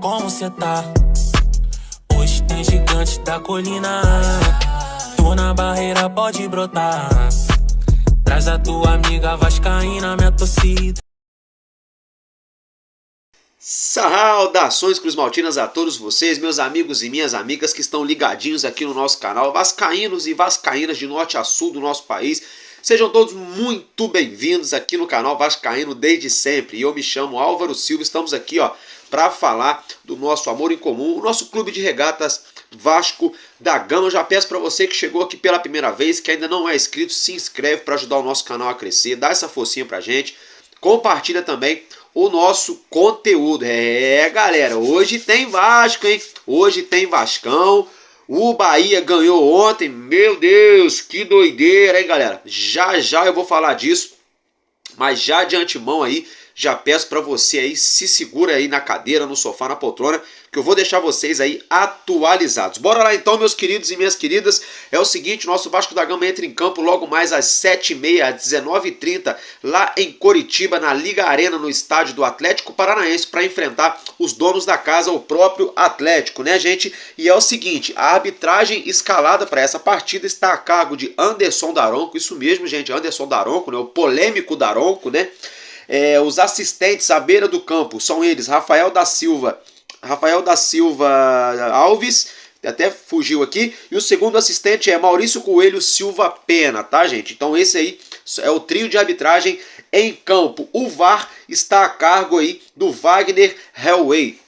como cê tá? Hoje tem gigante da colina. Tô na barreira, pode brotar. Traz a tua amiga vascaína, minha torcida. Saudações cruzmaltinas a todos vocês, meus amigos e minhas amigas que estão ligadinhos aqui no nosso canal, vascaínos e vascaínas de norte a sul do nosso país. Sejam todos muito bem-vindos aqui no canal Vascaíno desde sempre. E eu me chamo Álvaro Silva, estamos aqui para falar do nosso amor em comum, o nosso clube de regatas Vasco da Gama. Eu já peço para você que chegou aqui pela primeira vez, que ainda não é inscrito, se inscreve para ajudar o nosso canal a crescer, dá essa forcinha pra gente, compartilha também o nosso conteúdo. Galera, hoje tem Vasco, hein? Hoje tem Vascão. O Bahia ganhou ontem. Meu Deus, que doideira, hein, galera? Já já eu vou falar disso. Mas já de antemão aí, já peço para você aí, se segura aí na cadeira, no sofá, na poltrona, que eu vou deixar vocês aí atualizados. Bora lá então, meus queridos e minhas queridas. É o seguinte, nosso Vasco da Gama entra em campo logo mais às 7h30, às 19h30, lá em Coritiba, na Liga Arena, no estádio do Atlético Paranaense, para enfrentar os donos da casa, o próprio Atlético, né, gente? E é o seguinte, a arbitragem escalada para essa partida está a cargo de Anderson Daronco, isso mesmo, gente, Anderson Daronco, né, o polêmico Daronco, né? Os assistentes à beira do campo são eles, Rafael da Silva Alves, até fugiu aqui, e o segundo assistente é Maurício Coelho Silva Pena, tá, gente? Então esse aí é o trio de arbitragem em campo. O VAR está a cargo aí do Wagner Hellway.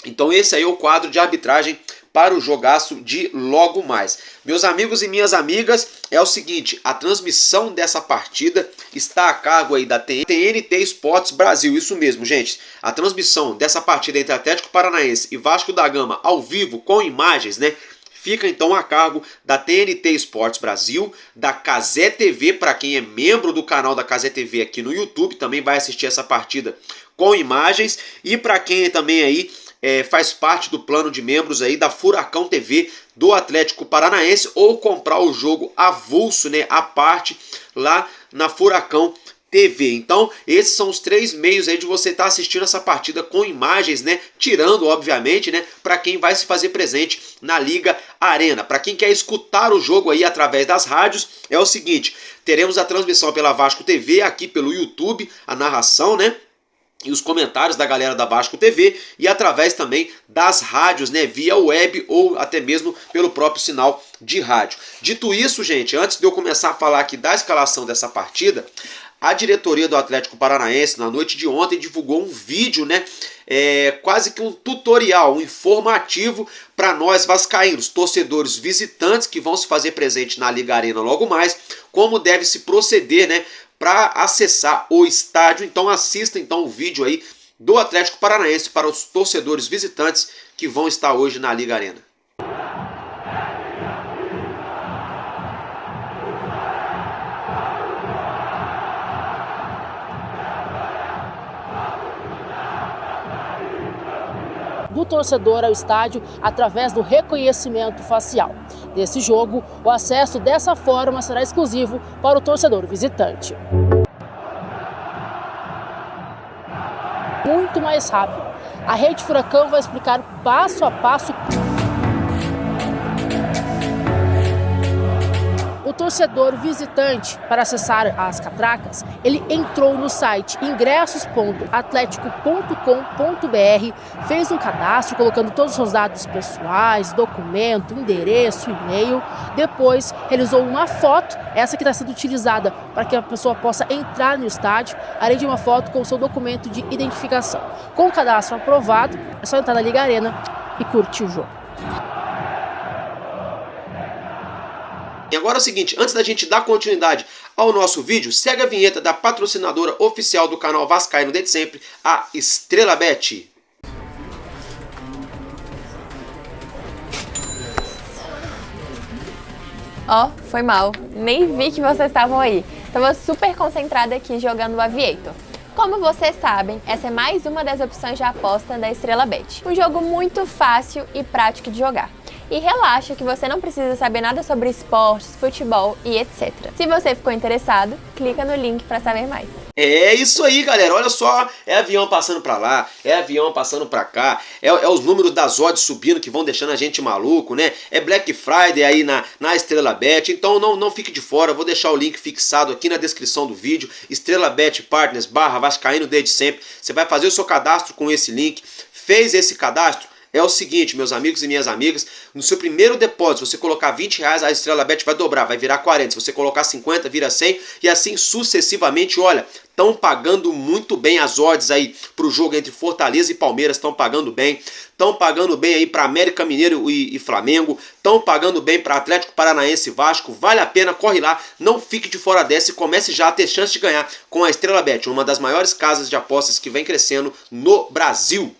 Então esse aí é o quadro de arbitragem para o jogaço de logo mais. Meus amigos e minhas amigas, é o seguinte, a transmissão dessa partida está a cargo aí da TNT Esportes Brasil, isso mesmo, gente. A transmissão dessa partida entre Atlético Paranaense e Vasco da Gama ao vivo com imagens, né? Fica então a cargo da TNT Esportes Brasil, da Cazé TV, para quem é membro do canal da Cazé TV aqui no YouTube, também vai assistir essa partida com imagens, e para quem também aí faz parte do plano de membros aí da Furacão TV do Atlético Paranaense, ou comprar o jogo avulso, né, à parte lá na Furacão TV. Então, esses são os três meios aí de você estar assistindo essa partida com imagens, né, tirando, obviamente, né, para quem vai se fazer presente na Liga Arena. Para quem quer escutar o jogo aí através das rádios, é o seguinte, teremos a transmissão pela Vasco TV, aqui pelo YouTube, a narração, né, e os comentários da galera da Vasco TV, e através também das rádios, né, via web ou até mesmo pelo próprio sinal de rádio. Dito isso, gente, antes de eu começar a falar aqui da escalação dessa partida, a diretoria do Atlético Paranaense, na noite de ontem, divulgou um vídeo, né, quase que um tutorial, um informativo para nós vascaínos, torcedores visitantes que vão se fazer presente na Liga Arena logo mais, como deve se proceder, né, para acessar o estádio. Então assista então o vídeo aí do Atlético Paranaense para os torcedores visitantes que vão estar hoje na Liga Arena. Do torcedor ao estádio através do reconhecimento facial. Nesse jogo, o acesso dessa forma será exclusivo para o torcedor visitante. Muito mais rápido. A Rede Furacão vai explicar passo a passo. O torcedor visitante, para acessar as catracas, ele entrou no site ingressos.atletico.com.br, fez um cadastro colocando todos os seus dados pessoais, documento, endereço, e-mail. Depois realizou uma foto, essa que está sendo utilizada para que a pessoa possa entrar no estádio, além de uma foto com o seu documento de identificação. Com o cadastro aprovado, é só entrar na Liga Arena e curtir o jogo. E agora é o seguinte, antes da gente dar continuidade ao nosso vídeo, segue a vinheta da patrocinadora oficial do canal Vascaíno desde sempre, a Estrela Bet. Foi mal. Nem vi que vocês estavam aí. Estava super concentrada aqui jogando o Aviator. Como vocês sabem, essa é mais uma das opções de aposta da Estrela Bet. Um jogo muito fácil e prático de jogar. E relaxa que você não precisa saber nada sobre esportes, futebol e etc. Se você ficou interessado, clica no link para saber mais. É isso aí, galera. Olha só, é avião passando pra lá, é avião passando pra cá, é os números das odds subindo que vão deixando a gente maluco, né? É Black Friday aí na Estrela Bet, então não fique de fora. Eu vou deixar o link fixado aqui na descrição do vídeo, Estrela Bet Partners /Vascaíno desde sempre. Você vai fazer o seu cadastro com esse link. Fez esse cadastro? É o seguinte, meus amigos e minhas amigas, no seu primeiro depósito, você colocar R$20, a Estrela Bet vai dobrar, vai virar 40. Se você colocar 50, vira 100 e assim sucessivamente. Olha, estão pagando muito bem as odds aí para o jogo entre Fortaleza e Palmeiras, estão pagando bem. Estão pagando bem aí para América Mineiro e Flamengo, estão pagando bem para Atlético Paranaense e Vasco. Vale a pena, corre lá, não fique de fora dessa e comece já a ter chance de ganhar com a Estrela Bet, uma das maiores casas de apostas que vem crescendo no Brasil.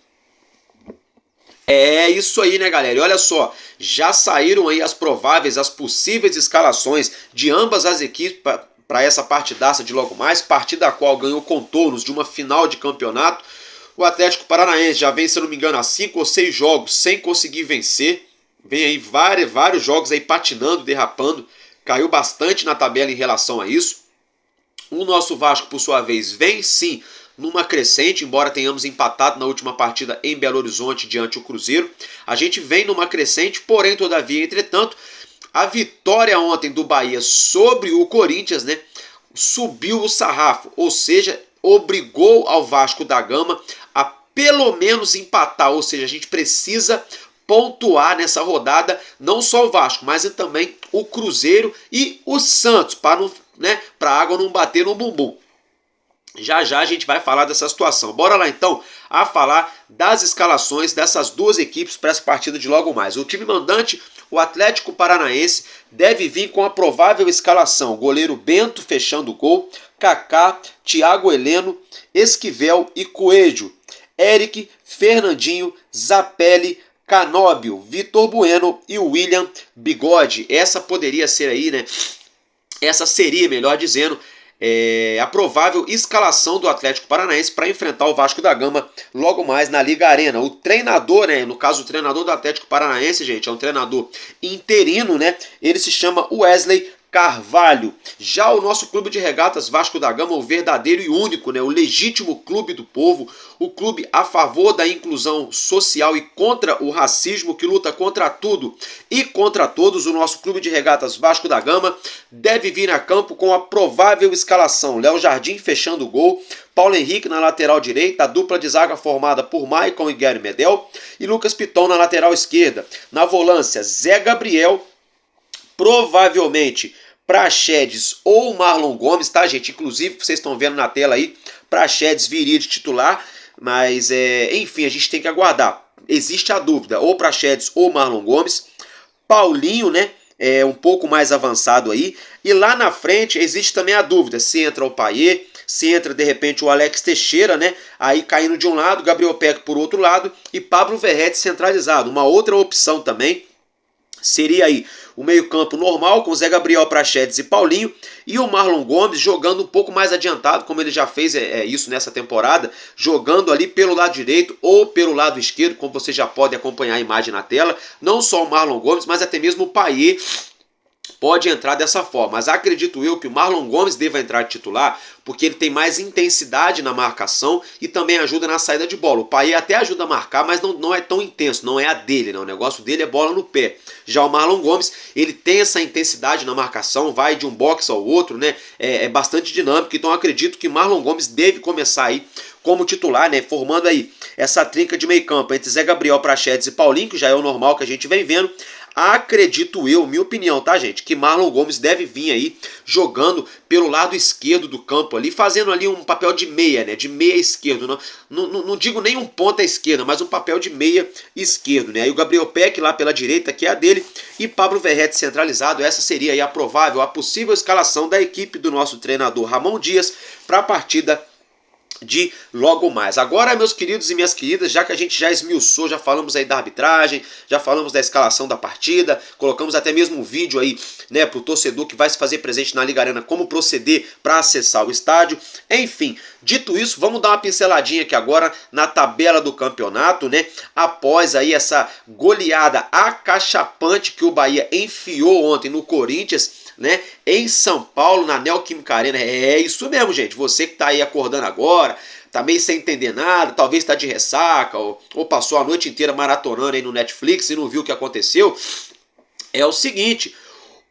É isso aí, né, galera? E olha só, já saíram aí as prováveis, as possíveis escalações de ambas as equipes para essa partidaça de logo mais, partida a qual ganhou contornos de uma final de campeonato. O Atlético Paranaense já vem, se não me engano, há 5 ou 6 jogos sem conseguir vencer. Vem aí vários jogos aí patinando, derrapando. Caiu bastante na tabela em relação a isso. O nosso Vasco, por sua vez, vem sim numa crescente, embora tenhamos empatado na última partida em Belo Horizonte diante do Cruzeiro. A gente vem numa crescente, porém, todavia, entretanto, a vitória ontem do Bahia sobre o Corinthians, né, subiu o sarrafo, ou seja, obrigou ao Vasco da Gama a pelo menos empatar, ou seja, a gente precisa pontuar nessa rodada, não só o Vasco, mas também o Cruzeiro e o Santos, para a água não bater no bumbum. Já a gente vai falar dessa situação. Bora lá então a falar das escalações dessas duas equipes para essa partida de logo mais. O time mandante, o Atlético Paranaense, deve vir com a provável escalação: goleiro Bento fechando o gol, Kaká, Thiago Heleno, Esquivel e Coelho, Eric, Fernandinho, Zapelli, Canóbio, Vitor Bueno e William Bigode. Essa poderia ser aí, né? Essa seria, melhor dizendo, a provável escalação do Atlético Paranaense para enfrentar o Vasco da Gama logo mais na Liga Arena. O treinador, né, no caso o treinador do Atlético Paranaense, gente, é um treinador interino, né? Ele se chama Wesley Carvalho. Já o nosso clube de regatas Vasco da Gama, o verdadeiro e único, né, o legítimo clube do povo, o clube a favor da inclusão social e contra o racismo, que luta contra tudo e contra todos. O nosso clube de regatas Vasco da Gama deve vir a campo com a provável escalação: Léo Jardim fechando o gol, Paulo Henrique na lateral direita, a dupla de zaga formada por Maicon e Gary Medel e Lucas Piton na lateral esquerda. Na volância, Zé Gabriel, provavelmente Praxedes ou Marlon Gomes, tá, gente? Inclusive, vocês estão vendo na tela aí, Praxedes viria de titular, mas enfim, a gente tem que aguardar. Existe a dúvida, ou Praxedes ou Marlon Gomes. Paulinho, né, um pouco mais avançado aí. E lá na frente existe também a dúvida se entra o Payet, se entra de repente o Alex Teixeira, né, aí caindo de um lado, Gabriel Peck por outro lado e Pablo Verrete centralizado. Uma outra opção também seria aí o meio-campo normal, com Zé Gabriel, Praxedes e Paulinho, e o Marlon Gomes jogando um pouco mais adiantado, como ele já fez isso nessa temporada, jogando ali pelo lado direito ou pelo lado esquerdo, como você já pode acompanhar a imagem na tela. Não só o Marlon Gomes, mas até mesmo o Payet pode entrar dessa forma. Mas acredito eu que o Marlon Gomes deva entrar de titular, porque ele tem mais intensidade na marcação e também ajuda na saída de bola. O Payet até ajuda a marcar, mas não é tão intenso, não é a dele, não. O negócio dele é bola no pé. Já o Marlon Gomes, ele tem essa intensidade na marcação, vai de um boxe ao outro, né? É bastante dinâmico, então acredito que Marlon Gomes deve começar aí como titular, né? Formando aí essa trinca de meio campo entre Zé Gabriel, Praxedes e Paulinho, que já é o normal que a gente vem vendo. Acredito eu, minha opinião, tá, gente, que Marlon Gomes deve vir aí jogando pelo lado esquerdo do campo ali, fazendo ali um papel de meia, né, de meia esquerdo, não digo nem um ponta esquerda, mas um papel de meia esquerdo, né, aí o Gabriel Peck lá pela direita, que é a dele, e Pablo Verrete centralizado. Essa seria aí a provável, a possível escalação da equipe do nosso treinador Ramon Dias para a partida de logo mais. Agora, meus queridos e minhas queridas, já que a gente já esmiuçou, já falamos aí da arbitragem, já falamos da escalação da partida, colocamos até mesmo um vídeo aí, né, para o torcedor que vai se fazer presente na Liga Arena, como proceder para acessar o estádio. Enfim, dito isso, vamos dar uma pinceladinha aqui agora na tabela do campeonato, né, após aí essa goleada acachapante que o Bahia enfiou ontem no Corinthians. né, em São Paulo, na Neoquímica Arena. É isso mesmo, gente. Você que tá aí acordando agora, tá meio sem entender nada, talvez tá de ressaca, ou passou a noite inteira maratonando aí no Netflix e não viu o que aconteceu. É o seguinte,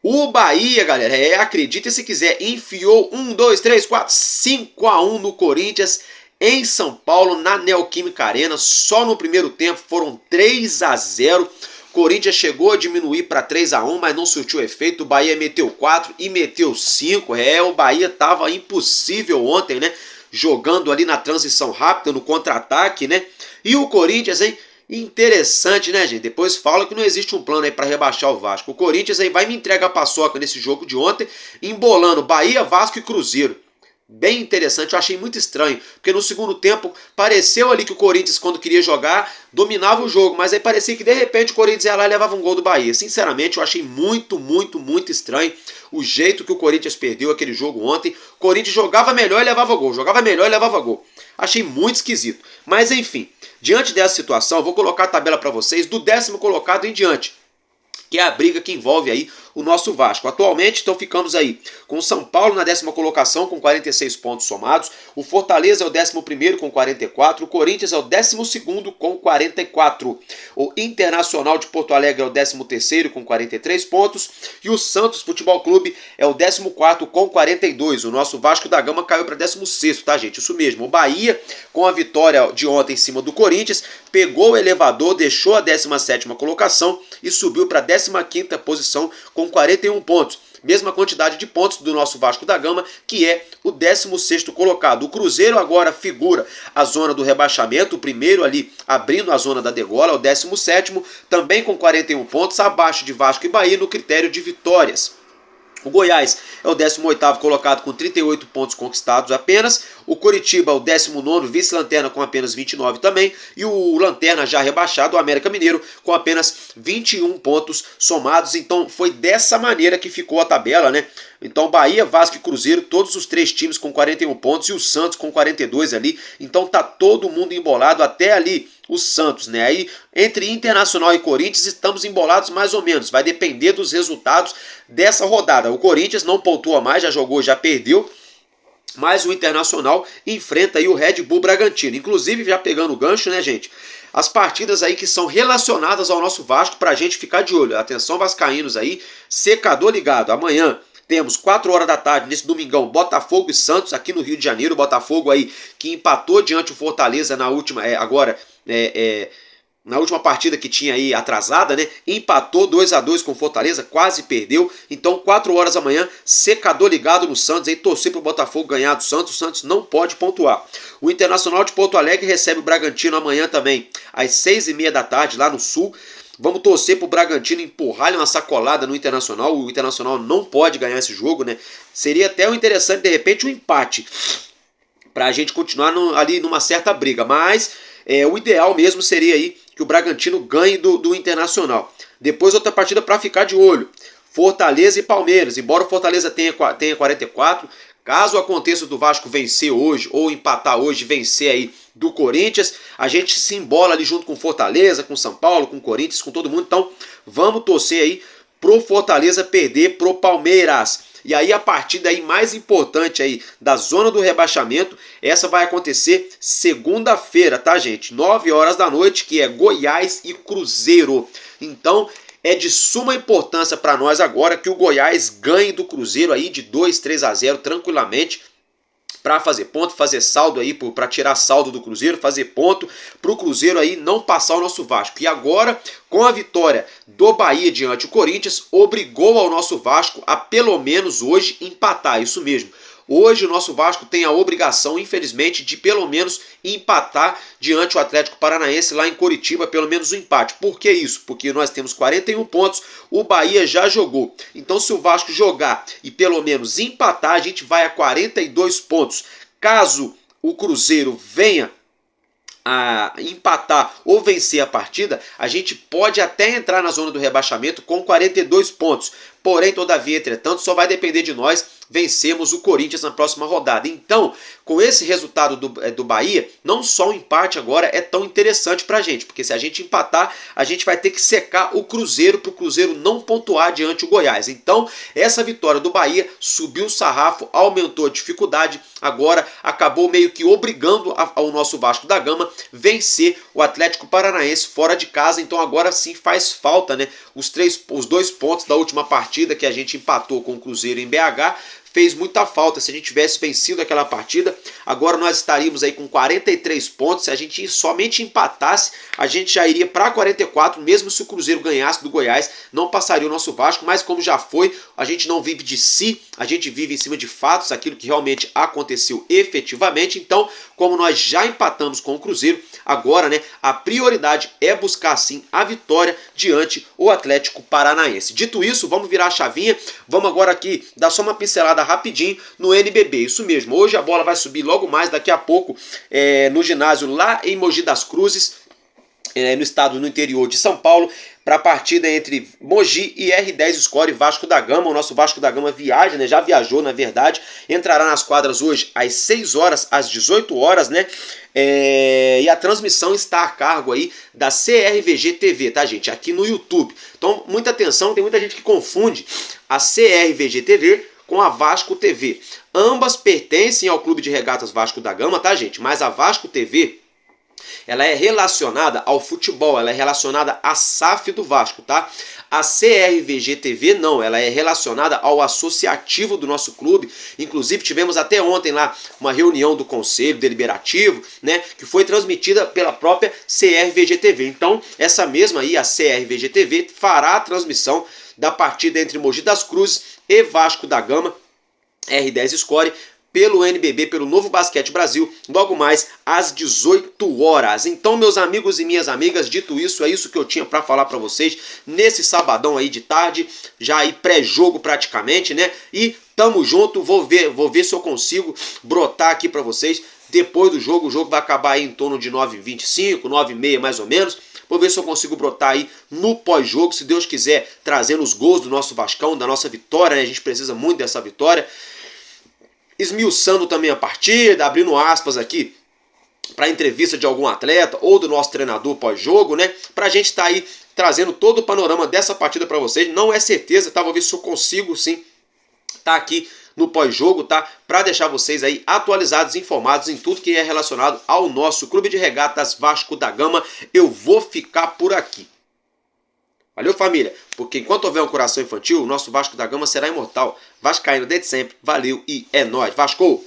o Bahia, galera, acredita se quiser, enfiou 5-1 no Corinthians em São Paulo, na Neoquímica Arena. Só no primeiro tempo foram 3-0. Corinthians chegou a diminuir para 3-1, mas não surtiu efeito. O Bahia meteu 4 e meteu 5. O Bahia tava impossível ontem, né? Jogando ali na transição rápida, no contra-ataque, né? E o Corinthians, hein? Interessante, né, gente? Depois fala que não existe um plano aí para rebaixar o Vasco. O Corinthians aí vai me entregar a paçoca nesse jogo de ontem, embolando Bahia, Vasco e Cruzeiro. Bem interessante, eu achei muito estranho, porque no segundo tempo pareceu ali que o Corinthians, quando queria jogar, dominava o jogo, mas aí parecia que de repente o Corinthians ia lá e levava um gol do Bahia. Sinceramente, eu achei muito estranho o jeito que o Corinthians perdeu aquele jogo ontem. O Corinthians jogava melhor e levava gol, jogava melhor e levava gol. Achei muito esquisito. Mas enfim, diante dessa situação, eu vou colocar a tabela para vocês do 10º colocado em diante, que é a briga que envolve aí o nosso Vasco. Atualmente, então, ficamos aí com o São Paulo na 10ª colocação com 46 pontos somados, o Fortaleza é o 11º com 44, o Corinthians é o 12º com 44, o Internacional de Porto Alegre é o 13º com 43 pontos e o Santos Futebol Clube é o 14º com 42. O nosso Vasco da Gama caiu para 16º, tá, gente? Isso mesmo. O Bahia, com a vitória de ontem em cima do Corinthians, pegou o elevador, deixou a 17ª colocação e subiu para a 15ª posição com 41 pontos. Mesma quantidade de pontos do nosso Vasco da Gama, que é o 16º colocado. O Cruzeiro agora figura a zona do rebaixamento, o primeiro ali abrindo a zona da degola, o 17º, também com 41 pontos, abaixo de Vasco e Bahia no critério de vitórias. O Goiás é o 18º colocado com 38 pontos conquistados apenas. O Coritiba é o 19º, vice-lanterna com apenas 29 também. E o lanterna já rebaixado, o América Mineiro, com apenas 21 pontos somados. Então foi dessa maneira que ficou a tabela, né? Então Bahia, Vasco e Cruzeiro, todos os 3 times com 41 pontos e o Santos com 42 ali. Então tá todo mundo embolado, até ali o Santos, né? Aí entre Internacional e Corinthians estamos embolados mais ou menos. Vai depender dos resultados dessa rodada. O Corinthians não pontua mais, já jogou, já perdeu. Mas o Internacional enfrenta aí o Red Bull Bragantino. Inclusive, já pegando o gancho, né, gente? As partidas aí que são relacionadas ao nosso Vasco pra gente ficar de olho. Atenção, vascaínos aí, secador ligado. Amanhã temos 4 horas da tarde, nesse domingão, Botafogo e Santos, aqui no Rio de Janeiro. Botafogo aí que empatou diante do Fortaleza na última, na última partida que tinha aí atrasada, né? Empatou 2-2 com Fortaleza, quase perdeu. Então 4 horas amanhã, secador ligado no Santos, aí torcer para o Botafogo ganhar do Santos. O Santos não pode pontuar. O Internacional de Porto Alegre recebe o Bragantino amanhã também, às 6h30 da tarde, lá no Sul. Vamos torcer pro Bragantino empurrar uma sacolada no Internacional. O Internacional não pode ganhar esse jogo, né? Seria até interessante, de repente, um empate, pra gente continuar ali numa certa briga. Mas o ideal mesmo seria aí que o Bragantino ganhe do Internacional. Depois outra partida para ficar de olho, Fortaleza e Palmeiras. Embora o Fortaleza tenha 44, caso aconteça do Vasco vencer hoje ou empatar hoje, vencer aí do Corinthians, a gente se embola ali junto com Fortaleza, com São Paulo, com Corinthians, com todo mundo. Então vamos torcer aí pro Fortaleza perder pro Palmeiras. E aí a partida aí mais importante aí da zona do rebaixamento, essa vai acontecer segunda-feira, tá, gente? 9 horas da noite, que é Goiás e Cruzeiro. Então é de suma importância para nós agora que o Goiás ganhe do Cruzeiro aí de 2-3-0 tranquilamente, para fazer ponto, fazer saldo aí, para tirar saldo do Cruzeiro, fazer ponto para o Cruzeiro aí não passar o nosso Vasco. E agora, com a vitória do Bahia diante do Corinthians, obrigou ao nosso Vasco a pelo menos hoje empatar, isso mesmo. Hoje o nosso Vasco tem a obrigação, infelizmente, de pelo menos empatar diante do Atlético Paranaense lá em Coritiba, pelo menos um empate. Por que isso? Porque nós temos 41 pontos, o Bahia já jogou. Então se o Vasco jogar e pelo menos empatar, a gente vai a 42 pontos. Caso o Cruzeiro venha a empatar ou vencer a partida, a gente pode até entrar na zona do rebaixamento com 42 pontos. Porém, todavia, entretanto, só vai depender de nós vencermos o Corinthians na próxima rodada. Então, com esse resultado do Bahia, não só o empate agora é tão interessante pra gente, porque se a gente empatar, a gente vai ter que secar o Cruzeiro para o Cruzeiro não pontuar diante o Goiás. Então, essa vitória do Bahia subiu o sarrafo, aumentou a dificuldade, agora acabou meio que obrigando ao nosso Vasco da Gama vencer o Atlético Paranaense fora de casa. Então agora sim faz falta, né, os 2 pontos da última partida que a gente empatou com o Cruzeiro em BH. Fez muita falta. Se a gente tivesse vencido aquela partida, agora nós estaríamos aí com 43 pontos. Se a gente somente empatasse, a gente já iria para 44, mesmo se o Cruzeiro ganhasse do Goiás, não passaria o nosso Vasco, mas como já foi, a gente não vive de si, a gente vive em cima de fatos, aquilo que realmente aconteceu efetivamente. Então, como nós já empatamos com o Cruzeiro, agora, né, a prioridade é buscar sim a vitória diante o Atlético Paranaense. Dito isso, vamos virar a chavinha, vamos agora aqui dar só uma pincelada rapidinho no NBB. Isso mesmo, hoje a bola vai subir logo mais daqui a pouco no ginásio lá em Mogi das Cruzes, no interior de São Paulo, para a partida entre Mogi e R10 Score Vasco da Gama. O nosso Vasco da Gama viaja, né? Já viajou, na verdade. Entrará nas quadras hoje às 6 horas, às 18 horas, né? E a transmissão está a cargo aí da CRVG TV, tá, gente? Aqui no YouTube. Então, muita atenção, tem muita gente que confunde a CRVG TV com a Vasco TV. Ambas pertencem ao Clube de Regatas Vasco da Gama, tá, gente? Mas a Vasco TV, ela é relacionada ao futebol, ela é relacionada à SAF do Vasco, tá? A CRVG TV não, ela é relacionada ao associativo do nosso clube. Inclusive tivemos até ontem lá uma reunião do Conselho Deliberativo, né, que foi transmitida pela própria CRVG TV. Então, essa mesma aí, a CRVG TV, fará a transmissão da partida entre Mogi das Cruzes e Vasco da Gama, R10 Score, pelo NBB, pelo Novo Basquete Brasil, logo mais às 18 horas. Então, meus amigos e minhas amigas, dito isso, é isso que eu tinha para falar para vocês nesse sabadão aí de tarde, já aí pré-jogo praticamente, né? E tamo junto, vou ver se eu consigo brotar aqui para vocês depois do jogo. O jogo vai acabar aí em torno de 9h25, 9h30 mais ou menos. Vou ver se eu consigo brotar aí no pós-jogo, se Deus quiser, trazendo os gols do nosso Vascão, da nossa vitória, né? A gente precisa muito dessa vitória. Esmiuçando também a partida, abrindo aspas aqui para entrevista de algum atleta ou do nosso treinador pós-jogo, né? Pra gente estar aí trazendo todo o panorama dessa partida para vocês. Não é certeza, tá? Vou ver se eu consigo sim tá aqui no pós-jogo, tá? Para deixar vocês aí atualizados, informados em tudo que é relacionado ao nosso Clube de Regatas Vasco da Gama. Eu vou ficar por aqui. Valeu, família, porque enquanto houver um coração infantil, o nosso Vasco da Gama será imortal. Vascaíno desde sempre, valeu e é nóis. Vasco!